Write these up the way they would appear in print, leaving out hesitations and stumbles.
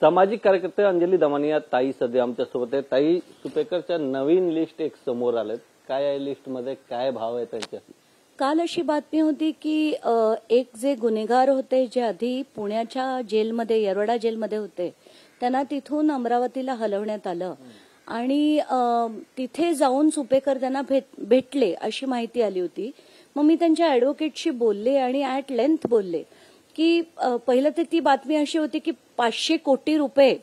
सामाजिक कार्यकर्ते अंजली दमानिया ताई सध्या आमच्यासोबत आहे। ताई, सुपेकरच्या नवीन लिस्ट एक समोर आलेत, काय आहे लिस्ट मध्ये, काय भाव आहे त्यांच्या? काल अशी बातमी होती की एक जे गुन्हेगार होते जे आधी पुण्याच्या जेलमध्ये येरवडा जेलमध्ये होते त्यांना तिथून अमरावतीला हलवण्यात आलं आणि तिथे जाऊन सुपेकर त्यांना भेटले अशी माहिती आली होती। मग मी त्यांच्या ऍडव्होकेटशी बोलले आणि ऍट लेंथ बोलले की पहिलं तर ती बातमी अशी होती की 500 कोटी रुपये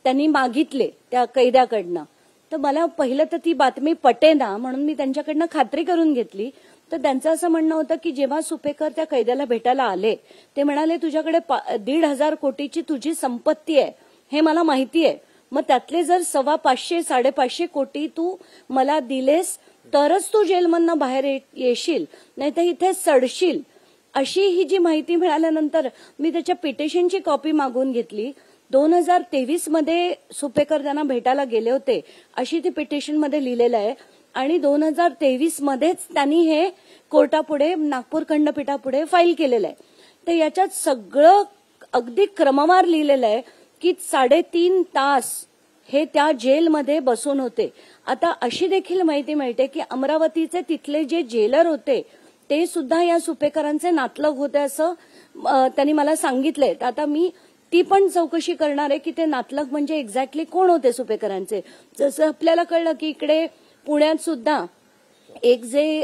त्यांनी मागितले त्या कैद्याकडनं। तर मला पहिलं तर ती बातमी पटेना म्हणून मी त्यांच्याकडनं खात्री करून घेतली। तर त्यांचं असं म्हणणं होतं की जेव्हा सुपेकर त्या कैद्याला भेटायला आले ते म्हणाले तुझ्याकडे 1,500 कोटीची तुझी संपत्ती आहे हे मला माहिती आहे, मग त्यातले जर 550-550 कोटी तू मला दिलेस तरच तू जेलमधनं बाहेर येशील, नाही तर इथे सडशील, अशी ही जी माहिती मिळाल्यानंतर मी त्याच्या पिटिशनची कॉपी मागून घेतली। 2023 मध्ये सुपेकर त्यांना भेटायला गेले होते अशी ती पिटिशनमध्ये लिहिलेलं आहे आणि 2023 मध्येच त्यांनी हे कोर्टापुढे नागपूर खंडपीठापुढे फाईल केलेलं आहे। तर याच्यात सगळं अगदी क्रमवार लिहिलेलं आहे की 3.5 तास हे त्या जेलमध्ये बसून होते। आता अशी देखील माहिती मिळते की अमरावतीचे तिथले जे जेलर होते ते सुद्धा या सुपेकरांचे नातलग होते असं त्यांनी मला सांगितलंय। तर आता मी ती पण चौकशी करणार आहे की ते नातलग म्हणजे एक्झॅक्टली कोण होते सुपेकरांचे। जसं आपल्याला कळलं की इकडे पुण्यात सुद्धा एक जे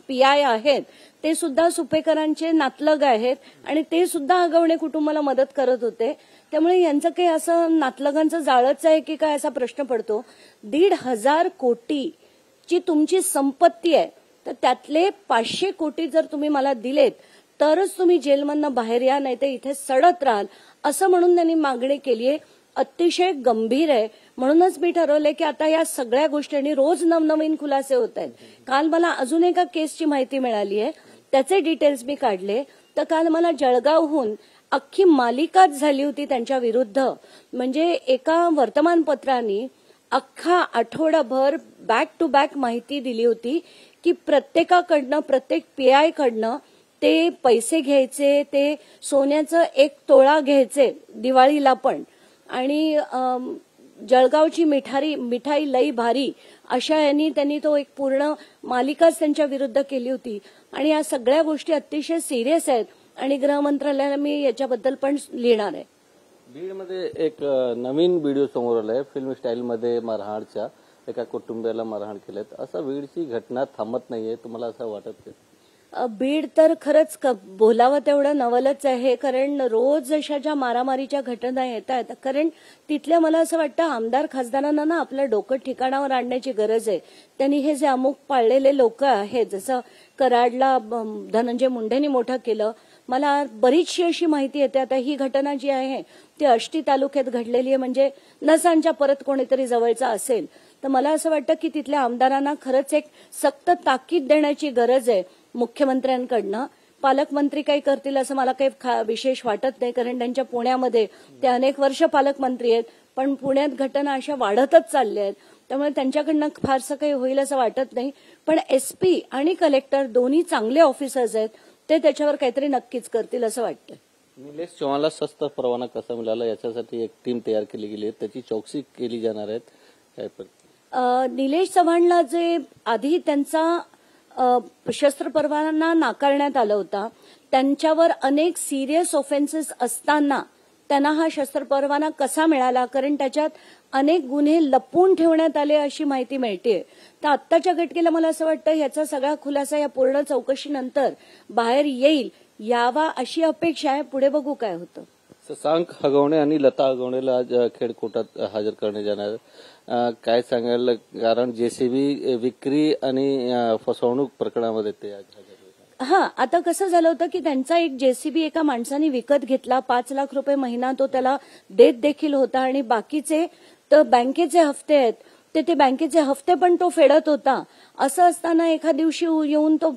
PI आहेत ते सुद्धा सुपेकरांचे नातलग आहेत आणि ते सुद्धा आगवणे कुटुंबाला मदत करत होते। त्यामुळे यांचं काही असं नातलगांचं जाळच आहे की काय असा प्रश्न पडतो। 1,500 कोटीची तुमची संपत्ती आहे तर त्यातले 500 कोटी जर तुम्ही मला दिलेत तरच तुम्ही जेलमधनं बाहेर या, नाही तर इथे सडत राहाल असं म्हणून त्यांनी मागणी केली आहे। अतिशय गंभीर आहे, म्हणूनच मी ठरवलंय की आता या सगळ्या गोष्टी रोज नवनवीन खुलासे होत आहेत। काल मला अजून एका केसची माहिती मिळाली आहे, त्याचे डिटेल्स मी काढले। तर काल मला जळगावहून अख्खी मालिकाच झाली होती त्यांच्या विरुद्ध। म्हणजे एका वर्तमानपत्राने अख्खा आठवडाभर बॅक टू बॅक माहिती दिली होती की प्रत्येकाकडनं, प्रत्येक PI कडनं ते पैसे घ्यायचे, ते सोन्याचं 1 तोळा घ्यायचे दिवाळीला पण, आणि जळगावची मिठाई लई भारी अशा यांनी त्यांनी तो एक पूर्ण मालिकाच त्यांच्या विरुद्ध केली होती। आणि या सगळ्या गोष्टी अतिशय सिरियस आहेत आणि गृह मंत्रालयाला मी याच्याबद्दल पण लिहिणार आहे। बीडमध्ये एक नवीन व्हिडिओ समोर आलाय, फिल्म स्टाईलमध्ये मारहाणच्या, एका कुटुंबियाला मारहाण केलेत। असं बीडची घटना थांबत नाहीये, तुम्हाला असं वाटत का? बीड तर खरंच बोलावं तेवढं नवलच आहे, कारण रोज अशा ज्या मारामारीच्या घटना येत आहेत, कारण तिथल्या मला असं वाटतं आमदार खासदारांना ना आपलं डोकं ठिकाणावर आणण्याची गरज आहे। त्यांनी हे जे अमुक पाळलेले लोक आहेत, जसं कराडला धनंजय मुंडेंनी मोठं केलं, मला बरीचशी अशी माहिती येते। आता ही घटना जी आहे ती आष्टी तालुक्यात घडलेली आहे, म्हणजे नसांच्या परत कोणीतरी जवळचा असेल। तर मला असं वाटतं की तिथल्या आमदारांना खरंच एक सक्त ताकीद देण्याची गरज आहे मुख्यमंत्र्यांकडनं। पालकमंत्री काही करतील असं मला काही विशेष वाटत नाही, कारण त्यांच्या पुण्यामध्ये ते अनेक वर्ष पालकमंत्री आहेत, पण पुण्यात घटना अशा वाढतच चालल्या आहेत, त्यामुळे त्यांच्याकडनं फारसं काही होईल असं वाटत नाही। पण SP आणि कलेक्टर दोन्ही चांगले ऑफिसर्स आहेत, ते त्याच्यावर काहीतरी नक्कीच करतील असं वाटतं। निलेश चव्हाणला सस्त परवाना कसा मिळाला याच्यासाठी एक टीम तयार केली गेली आहे, त्याची चौकशी केली जाणार आहे काय? निलेश चव्हाणला जे आधी त्यांचा शस्त्र परवाना नाकारण्यात आला होता, त्यांच्यावर अनेक सिरियस ऑफेन्सेस असताना त्यांना हा शस्त्र परवाना कसा मिळाला, कारण त्याच्यात अनेक गुन्हे लपवून ठेवण्यात आले अशी माहिती मिळते। तर आत्ताच्या घटनेला मला असं वाटतं याचा सगळा खुलासा या पूर्ण चौकशीनंतर बाहेर येईल, यावा अशी अपेक्षा आहे। पुढे बघू काय होतं। शशांक हगवणे आणि लता हगवणेला आज खेड कोर्टात हजर करण्यात येणार, काय सांगाल? कारण JCB विक्री आणि फसवणूक प्रकरणामध्ये ते आता कसं झालं होतं की त्यांचा एक JCB एका माणसाने विकत घेतला, 5 लाख रुपये महिना तो त्याला देत देखील होता, आणि बाकीचे तर बँकेचे हफ्ते आहेत ते बँकेचे हफ्ते पण तो फेडत होता। असं असताना एका दिवशी येऊन तो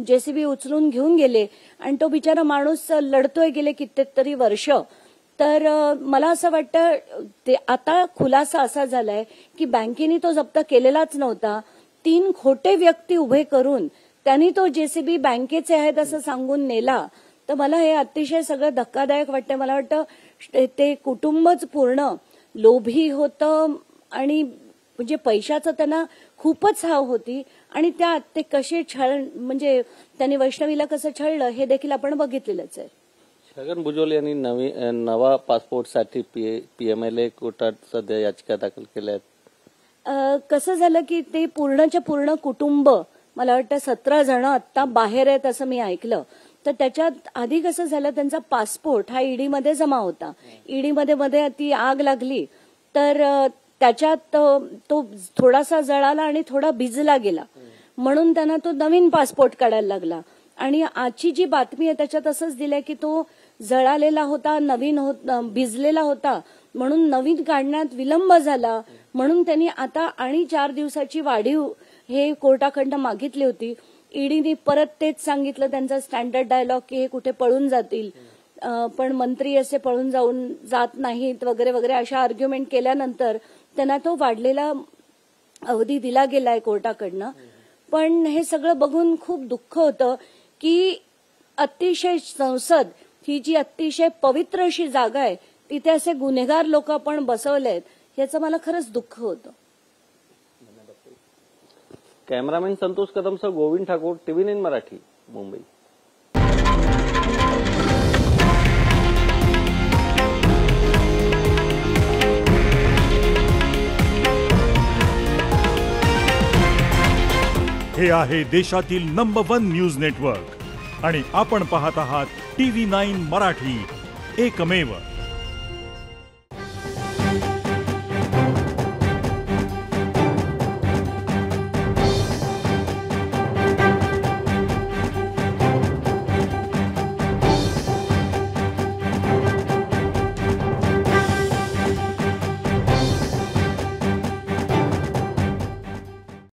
JCB उचलून घेऊन गेले आणि तो बिचारा माणूस लढतोय गेले कित्येक तरी वर्ष। तर मला असं वाटतं ते आता खुलासा असा झालाय की बँकेने तो जप्त केलेलाच नव्हता, 3 खोटे व्यक्ती उभे करून त्यांनी तो JCB बँकेचे आहेत असं सांगून नेला। तर मला हे अतिशय सगळं धक्कादायक वाटतं। मला वाटतं ते कुटुंबच पूर्ण लोभी होतं आणि म्हणजे पैशाचं त्यांना खूपच हाव होती आणि त्यात ते कसे छळ म्हणजे त्यांनी वैष्णवीला कसं छळलं हे देखील आपण बघितलेलंच आहे. छगन भुजबळ यांनी नवा पासपोर्टसाठी पीएमएलए कोर्टात सध्या याचिका दाखल केल्या आहेत. कसं झालं की ते पूर्णच्या पूर्ण कुटुंब मला वाटतं 17 जण आत्ता बाहेर आहेत असं मी ऐकलं. तर त्याच्यात आधी कसं झालं त्यांचा पासपोर्ट हा ईडीमध्ये जमा होता. ईडीमध्ये ती आग लागली तर त्याच्यात तो थोडासा जळाला आणि थोडा भिजला गेला म्हणून त्यांना तो नवीन पासपोर्ट काढायला लागला. आणि आजची जी बातमी आहे त्याच्यात असंच दिलंय की तो जळालेला होता, भिजलेला होता म्हणून नवीन काढण्यात विलंब झाला म्हणून त्यांनी आता आणि 4 दिवसाची वाढीव हे कोर्टाकडनं मागितली होती. ईडीने परत तेच सांगितलं त्यांचा स्टँडर्ड डायलॉग की हे कुठे पळून जातील, पण मंत्री असे पळून जात नाहीत वगैरे वगैरे अशा आर्ग्युमेंट केल्यानंतर त्यांना तो वाढलेला अवधी दिला गेलाय कोर्टाकडनं. पण हे सगळं बघून खूप दुःख होतं की अतिशय संसद ही जी अतिशय पवित्र अशी जागा आहे तिथे असे गुन्हेगार लोक आपण बसवलेत याचं मला खरंच दुःख होतं. कॅमेरामॅन संतोष कदमसह गोविंद ठाकूर, TV9 मराठी, मुंबई. हे आहे देशातील नंबर 1 न्यूज नेटवर्क आणि आपण पाहत आहात TV9 मराठी, एकमेव.